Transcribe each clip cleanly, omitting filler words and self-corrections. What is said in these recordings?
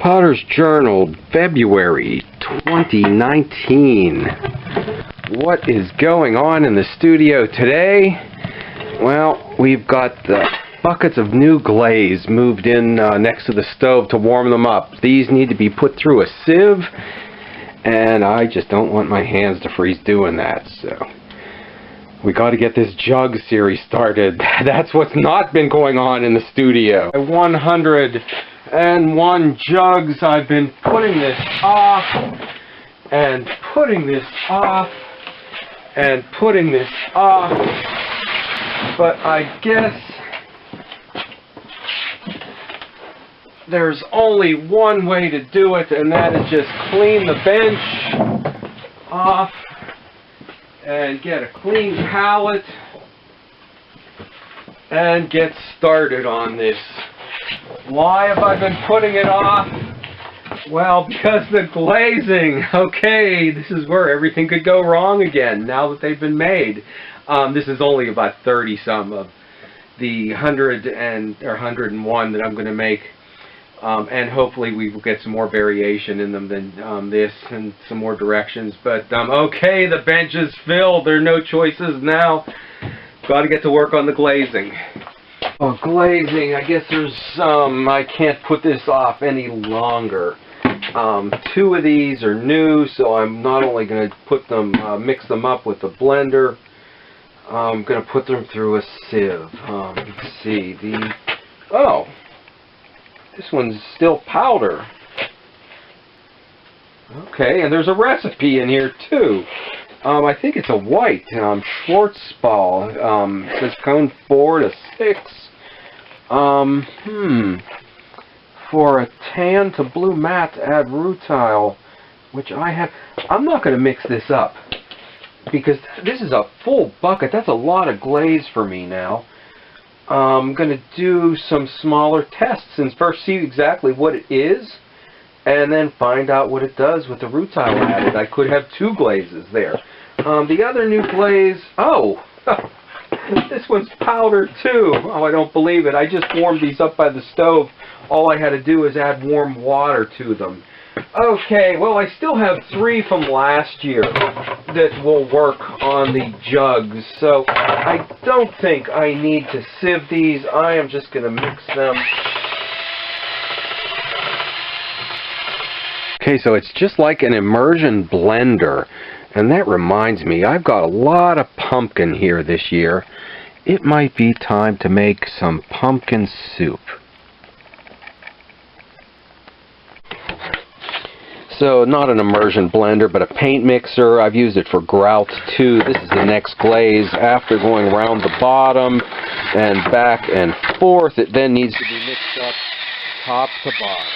Potter's Journal, February 2019. What is going on in the studio today? Well, we've got the buckets of new glaze moved in next to the stove to warm them up. These need to be put through a sieve, and I just don't want my hands to freeze doing that, so we got to get this Jugs series started. That's what's not been going on in the studio. 101 jugs. I've been putting this off and putting this off and putting this off, but I guess there's only one way to do it, and that is just clean the bench off and get a clean palette and get started on this. Why have I been putting it off? Well, because the glazing. Okay, this is where everything could go wrong again now that they've been made. This is only about 30 some of the 101 that I'm going to make. And hopefully we will get some more variation in them than this, and some more directions. But okay, the bench is filled. There are no choices now. Got to get to work on the glazing. Oh, glazing. I guess there's I can't put this off any longer. Two of these are new, so I'm not only going to put them, mix them up with the blender. I'm going to put them through a sieve. Let's see. Oh. This one's still powder. Okay, and there's a recipe in here too. I think it's a white Schwarzball. It says cone 4 to 6. For a tan to blue matte, add rutile, which I have. I'm not going to mix this up because this is a full bucket. That's a lot of glaze for me now. I'm going to do some smaller tests and first see exactly what it is, and then find out what it does with the rutile added. I could have two glazes there. The other new glaze, oh, this one's powder too. Oh, I don't believe it. I just warmed these up by the stove. All I had to do is add warm water to them. Okay, well, I still have 3 from last year that will work on the jugs, so I don't think I need to sieve these. I am just going to mix them. Okay, so it's just like an immersion blender, and that reminds me, I've got a lot of pumpkin here this year. It might be time to make some pumpkin soup. So, not an immersion blender, but a paint mixer. I've used it for grout too. This is the next glaze. After going around the bottom and back and forth, it then needs to be mixed up top to bottom.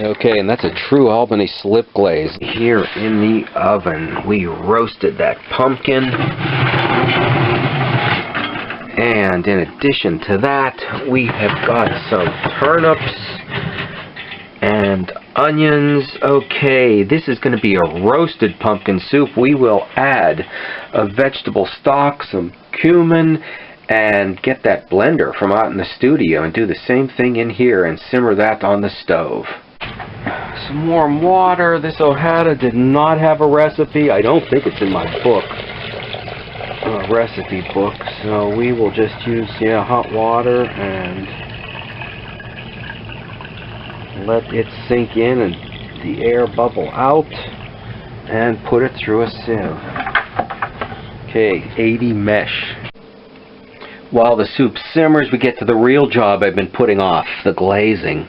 Okay, and that's a true Albany slip glaze. Here in the oven, we roasted that pumpkin. And in addition to that, we have got some turnips and onions. Okay, this is going to be a roasted pumpkin soup. We will add a vegetable stock, some cumin, and get that blender from out in the studio and do the same thing in here and simmer that on the stove. Some warm water. This Ohata did not have a recipe. I don't think it's in my book, recipe book, so we will just use hot water and let it sink in and the air bubble out and put it through a sieve. Okay, 80 mesh. While the soup simmers, we get to the real job I've been putting off, the glazing.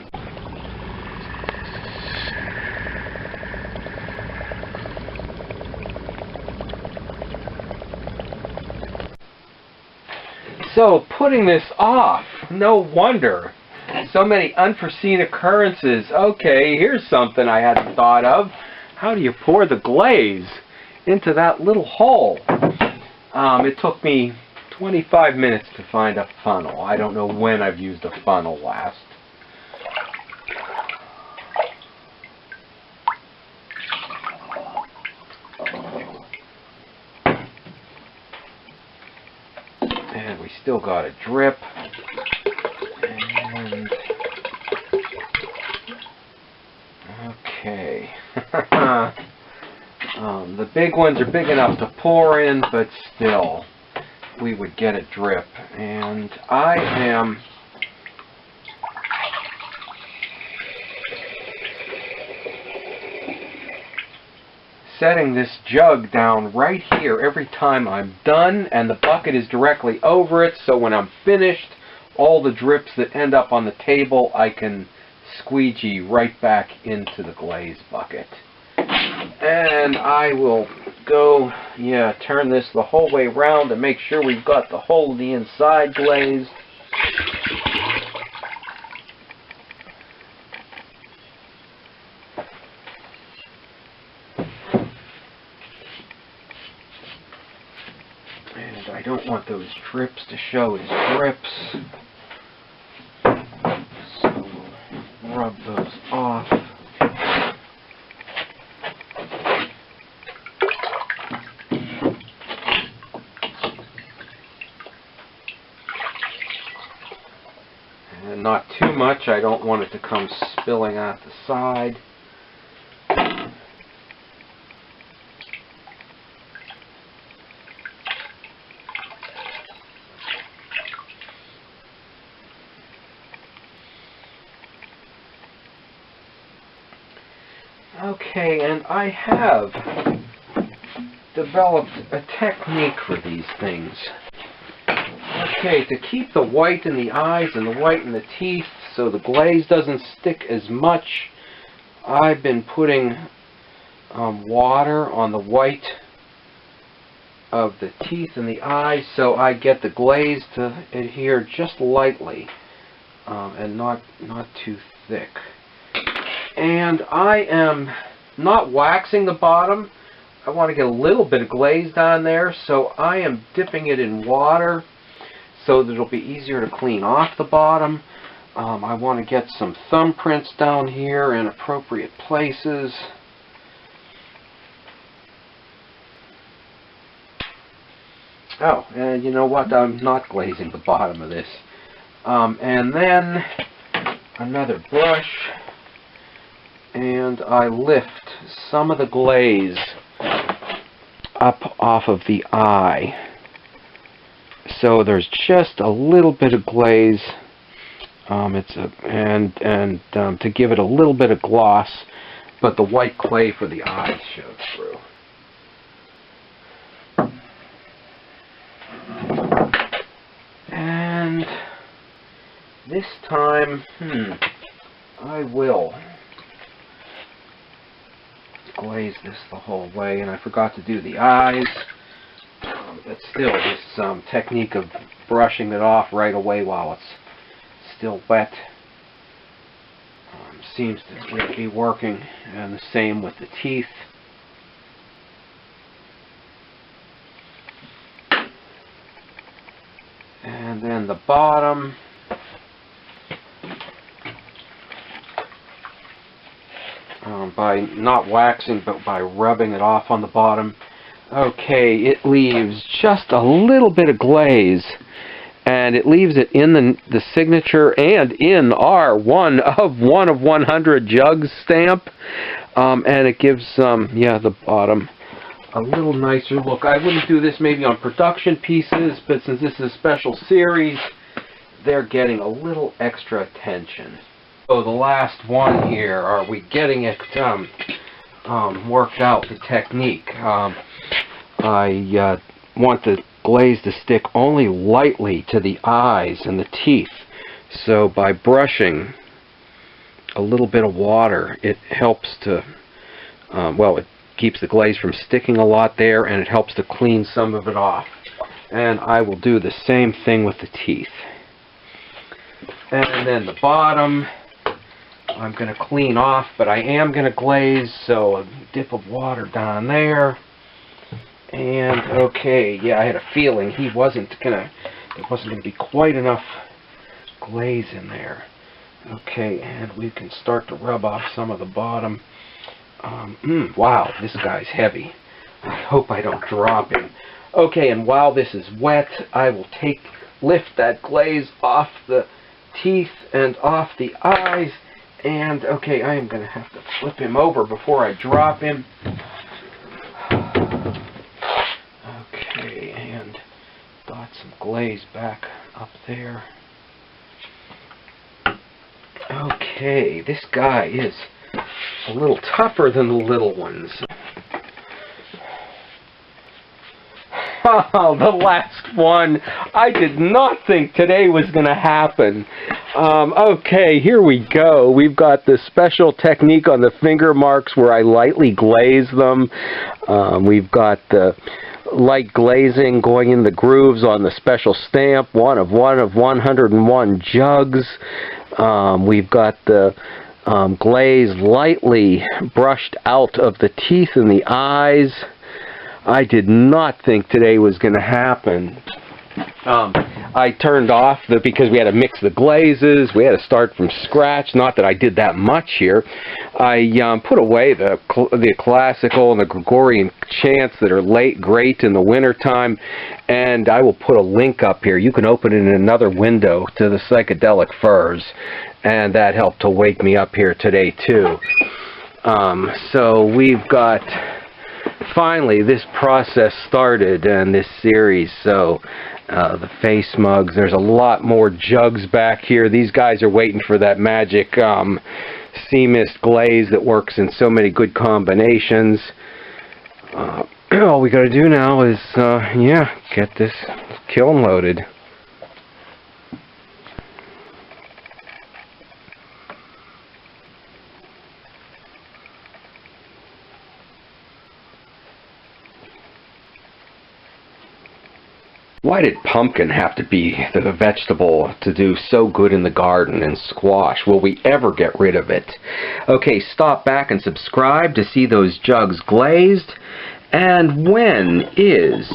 So, putting this off, no wonder. So many unforeseen occurrences. Okay, here's something I hadn't thought of. How do you pour the glaze into that little hole? It took me 25 minutes to find a funnel. I don't know when I've used a funnel last. And we still got a drip. And okay. The big ones are big enough to pour in, but still, we would get a drip. And I am setting this jug down right here every time I'm done, and the bucket is directly over it, so when I'm finished, all the drips that end up on the table I can squeegee right back into the glaze bucket. And I will go, turn this the whole way around and make sure we've got the whole of the inside glazed. And I don't want those drips to show as drips, so we'll rub those off. And not too much, I don't want it to come spilling out the side. Okay, and I have developed a technique for these things. Okay, to keep the white in the eyes and the white in the teeth so the glaze doesn't stick as much, I've been putting water on the white of the teeth and the eyes so I get the glaze to adhere just lightly and not too thick. And I am not waxing the bottom. I want to get a little bit of glaze on there, so I am dipping it in water so that it'll be easier to clean off the bottom. I want to get some thumbprints down here in appropriate places. Oh, and you know what? I'm not glazing the bottom of this. And then another brush, and I lift some of the glaze up off of the eye. So there's just a little bit of glaze, to give it a little bit of gloss, but the white clay for the eyes shows through. And this time, I will glaze this the whole way, and I forgot to do the eyes. But still, this technique of brushing it off right away while it's still wet seems to be working, and the same with the teeth. And then the bottom. By not waxing, but by rubbing it off on the bottom. Okay, it leaves just a little bit of glaze, and it leaves it in the signature and in our 1 of 100 Jugs stamp, and it gives the bottom a little nicer look. I wouldn't do this maybe on production pieces, but since this is a special series, they're getting a little extra attention. So the last one here, are we getting it worked out, the technique? I want the glaze to stick only lightly to the eyes and the teeth. So by brushing a little bit of water, it helps to, it keeps the glaze from sticking a lot there, and it helps to clean some of it off. And I will do the same thing with the teeth. And then the bottom, I'm going to clean off, but I am going to glaze, so a dip of water down there. And okay, yeah, I had a feeling there wasn't gonna be quite enough glaze in there. Okay, and we can start to rub off some of the bottom. Wow, this guy's heavy. I hope I don't drop him. Okay, and while this is wet, I will lift that glaze off the teeth and off the eyes. And okay, I am going to have to flip him over before I drop him. Okay, and got some glaze back up there. Okay, this guy is a little tougher than the little ones. Oh, the last one. I did not think today was going to happen. Okay, here we go. We've got this special technique on the finger marks where I lightly glaze them. We've got the light glazing going in the grooves on the special stamp, one of 101 jugs. We've got the glaze lightly brushed out of the teeth and the eyes. I did not think today was going to happen. I turned off because we had to mix the glazes. We had to start from scratch. Not that I did that much here. I put away the classical and the Gregorian chants that are great in the wintertime, and I will put a link up here. You can open it in another window to the Psychedelic Furs, and that helped to wake me up here today too. So we've got finally this process started and this series. So the face mugs, there's a lot more jugs back here. These guys are waiting for that magic sea mist glaze that works in so many good combinations. All we got to do now is yeah, get this kiln loaded. Why did pumpkin have to be the vegetable to do so good in the garden, and squash? Will we ever get rid of it? Okay, stop back and subscribe to see those jugs glazed. And when is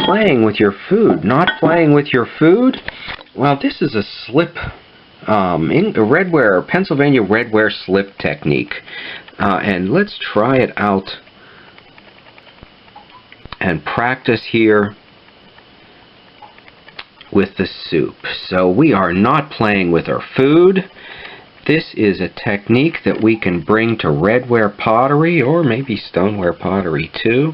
playing with your food not playing with your food? Well, this is a slip, Pennsylvania redware slip technique. And let's try it out and practice here with the soup. So we are not playing with our food. This is a technique that we can bring to redware pottery, or maybe stoneware pottery too.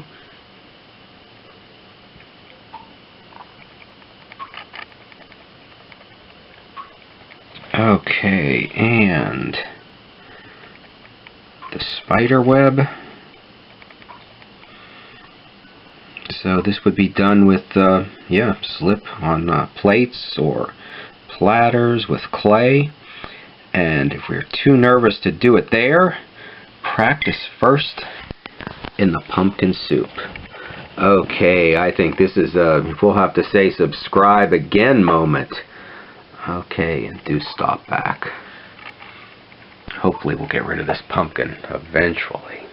Okay, and the spider web. So this would be done with, yeah, slip on plates or platters with clay. And if we're too nervous to do it there, practice first in the pumpkin soup. Okay, I think this is a, we'll have to say subscribe again moment. Okay, and do stop back. Hopefully we'll get rid of this pumpkin eventually.